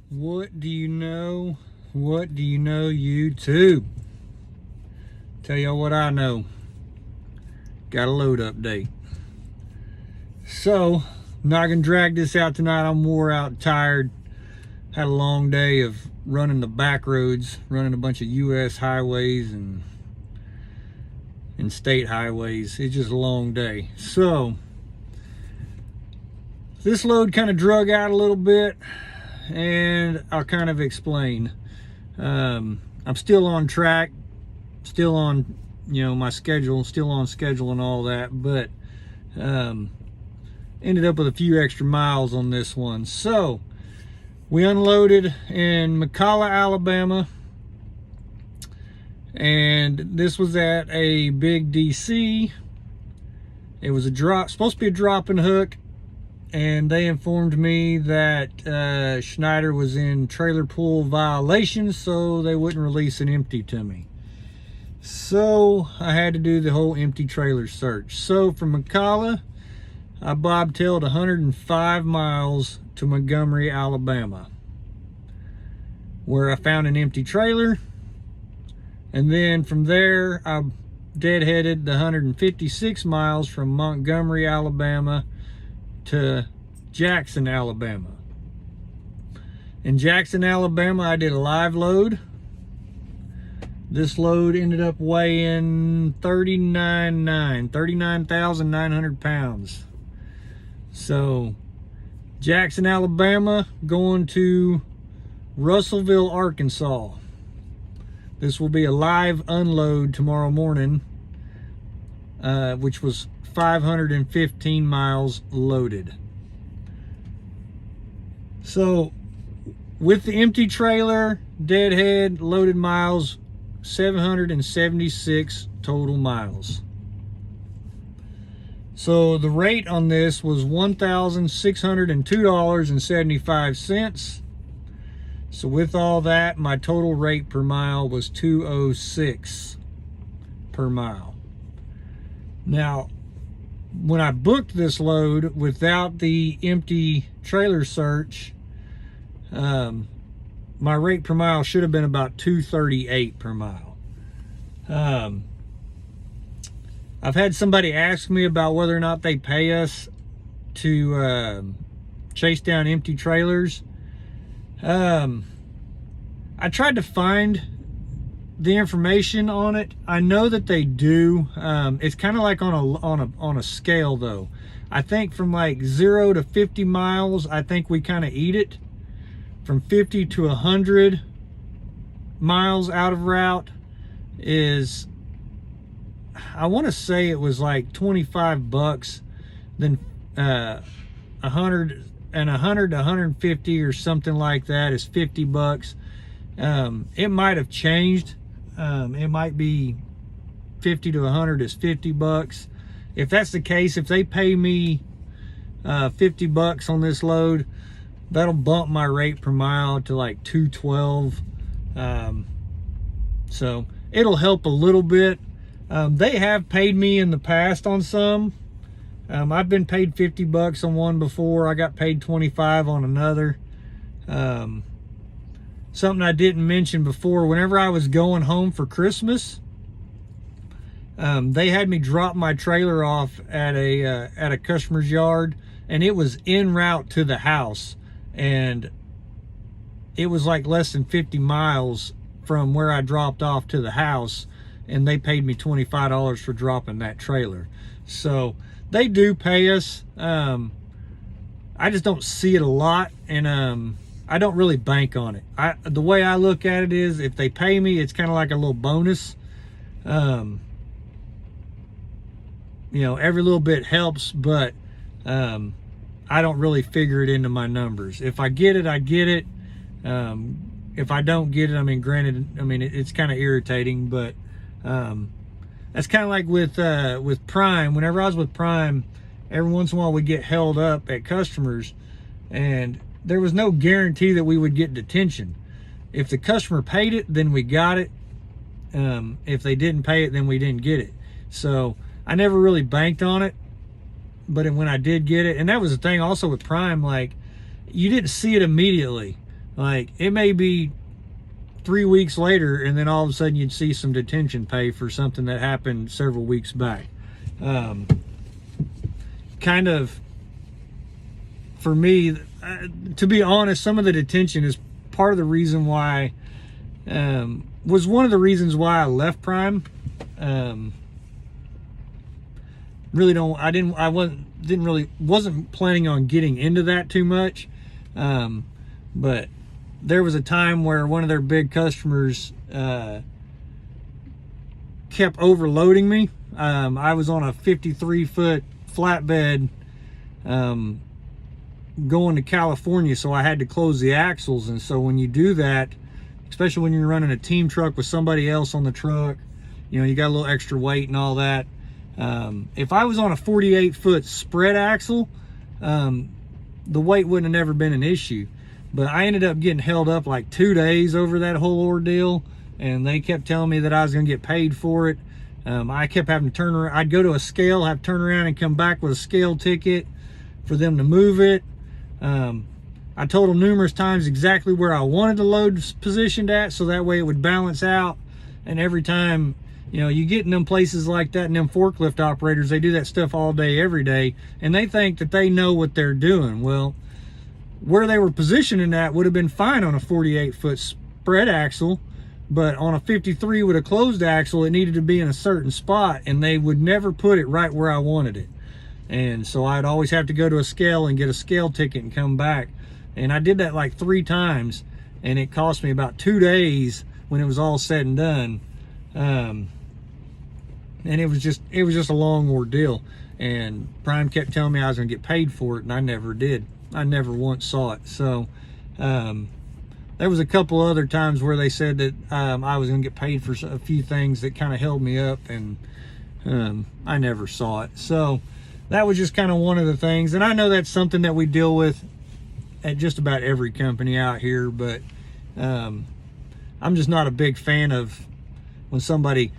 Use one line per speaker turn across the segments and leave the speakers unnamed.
What do you know? What do you know, YouTube? Tell y'all what I know. Got a load update. So, not gonna drag this out tonight. I'm wore out, tired. Had a long day of running the back roads, running a bunch of US highways and state highways. It's just a long day. So, this load kind of drug out a little bit, and I'll kind of explain. I'm still on track, still on, my schedule, still on schedule and all that, but ended up with a few extra miles on this one. So we unloaded in McCalla, Alabama, and this was at a big DC. It was supposed to be a drop and hook, and they informed me that Schneider was in trailer pool violation, so they wouldn't release an empty to me. So I had to do the whole empty trailer search. So from McCalla, I bobtailed 105 miles to Montgomery, Alabama, where I found an empty trailer. And then from there, I deadheaded the 156 miles from Montgomery, Alabama to Jackson, Alabama. In Jackson, Alabama, I did a live load. This load ended up weighing 39,900 pounds. So, Jackson, Alabama, going to Russellville, Arkansas. This will be a live unload tomorrow morning, which was 515 miles loaded. So, with the empty trailer, deadhead, loaded miles, 776 total miles. So the rate on this was $1,602.75. So with all that, my total rate per mile was $206 per mile. Now, when I booked this load without the empty trailer search, my rate per mile should have been about $238 per mile. I've had somebody ask me about whether or not they pay us to chase down empty trailers. I tried to find the information on it. I know that they do. It's kind of like on a scale though. I think from like 0 to 50 miles, I think we kind of eat it. From 50 to 100 miles out of route is, I want to say it was like $25. Then 100 to 150 or something like that is $50. It might have changed. It might be 50 to 100 is $50. If that's the case, if they pay me $50 on this load, that'll bump my rate per mile to like 212. So it'll help a little bit. They have paid me in the past on some. I've been paid $50 on one before. I got paid $25 on another. Something I didn't mention before, whenever I was going home for Christmas, they had me drop my trailer off at a customer's yard, and it was en route to the house. And it was like less than 50 miles from where I dropped off to the house, and they paid me $25 for dropping that trailer. So they do pay us. I just don't see it a lot, and I don't really bank on it. The way I look at it is, if they pay me, it's kind of like a little bonus. Every little bit helps, but I don't really figure it into my numbers. If I get it, I get it. If I don't get it, granted, it's kind of irritating, but that's kind of like with Prime. Whenever I was with Prime, every once in a while we get held up at customers, and there was no guarantee that we would get detention. If the customer paid it, then we got it. If they didn't pay it, then we didn't get it. So I never really banked on it. But when I did get it, and that was the thing also with Prime, like, you didn't see it immediately. Like, it may be 3 weeks later, and then all of a sudden you'd see some detention pay for something that happened several weeks back. Kind of, for me, to be honest, some of the detention is part of the reason why, was one of the reasons why I left Prime. Wasn't planning on getting into that too much. But there was a time where one of their big customers kept overloading me. I was on a 53-foot flatbed going to California, so I had to close the axles. And so when you do that, especially when you're running a team truck with somebody else on the truck, you know, you got a little extra weight and all that. If I was on a 48-foot spread axle, the weight wouldn't have never been an issue. But I ended up getting held up like 2 days over that whole ordeal, and they kept telling me that I was going to get paid for it. I kept having to turn around. I'd go to a scale, have to turn around and come back with a scale ticket for them to move it. I told them numerous times exactly where I wanted the load positioned at, so that way it would balance out. And every time, you know, you get in them places like that, and them forklift operators, they do that stuff all day, every day, and they think that they know what they're doing. Well, where they were positioning that would have been fine on a 48-foot spread axle, but on a 53 with a closed axle, it needed to be in a certain spot, and they would never put it right where I wanted it. And so I'd always have to go to a scale and get a scale ticket and come back. And I did that like 3 times, and it cost me about 2 days when it was all said and done. And it was just a long ordeal. And Prime kept telling me I was gonna get paid for it, and I never did. I never once saw it. So there was a couple other times where they said that I was gonna get paid for a few things that kind of held me up, and I never saw it. So that was just kind of one of the things. And I know that's something that we deal with at just about every company out here, but I'm just not a big fan of when somebody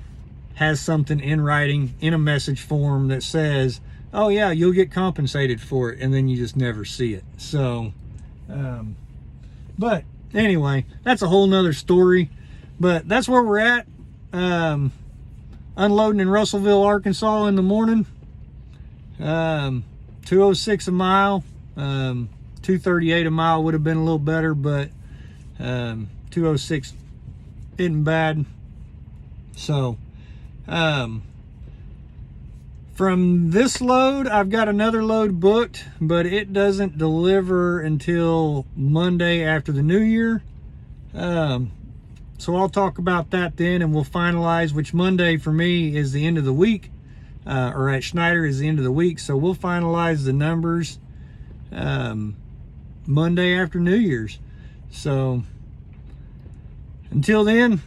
has something in writing in a message form that says, oh yeah, you'll get compensated for it, and then you just never see it. So but anyway, that's a whole nother story. But that's where we're at. Unloading in Russellville, Arkansas in the morning. 206 a mile. 238 a mile would have been a little better, but 206 isn't bad. So from this load, I've got another load booked, but it doesn't deliver until Monday after the new year. So I'll talk about that then, and we'll finalize, which Monday for me is the end of the week, or at Schneider is the end of the week. So we'll finalize the numbers Monday after New Year's. So until then,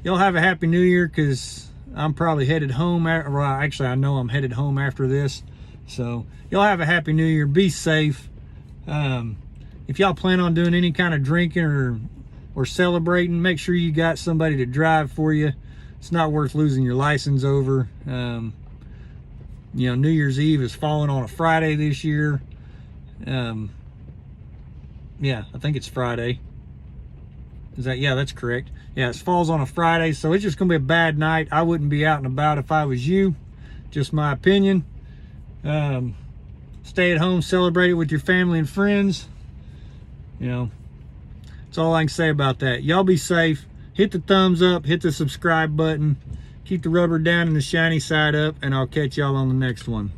y'all have a happy New Year, because I'm probably headed home. Well, actually, I know I'm headed home after this. So y'all have a happy New Year. Be safe. If y'all plan on doing any kind of drinking or celebrating, make sure you got somebody to drive for you. It's not worth losing your license over. You know, New Year's Eve is falling on a Friday this year. Yeah, I think it's Friday. Yeah, that's correct. Yeah, it falls on a Friday, so it's just gonna be a bad night. I wouldn't be out and about if I was you. Just my opinion. Stay at home, celebrate it with your family and friends. You know, that's all I can say about that. Y'all be safe. Hit the thumbs up, hit the subscribe button, keep the rubber down and the shiny side up, and I'll catch y'all on the next one.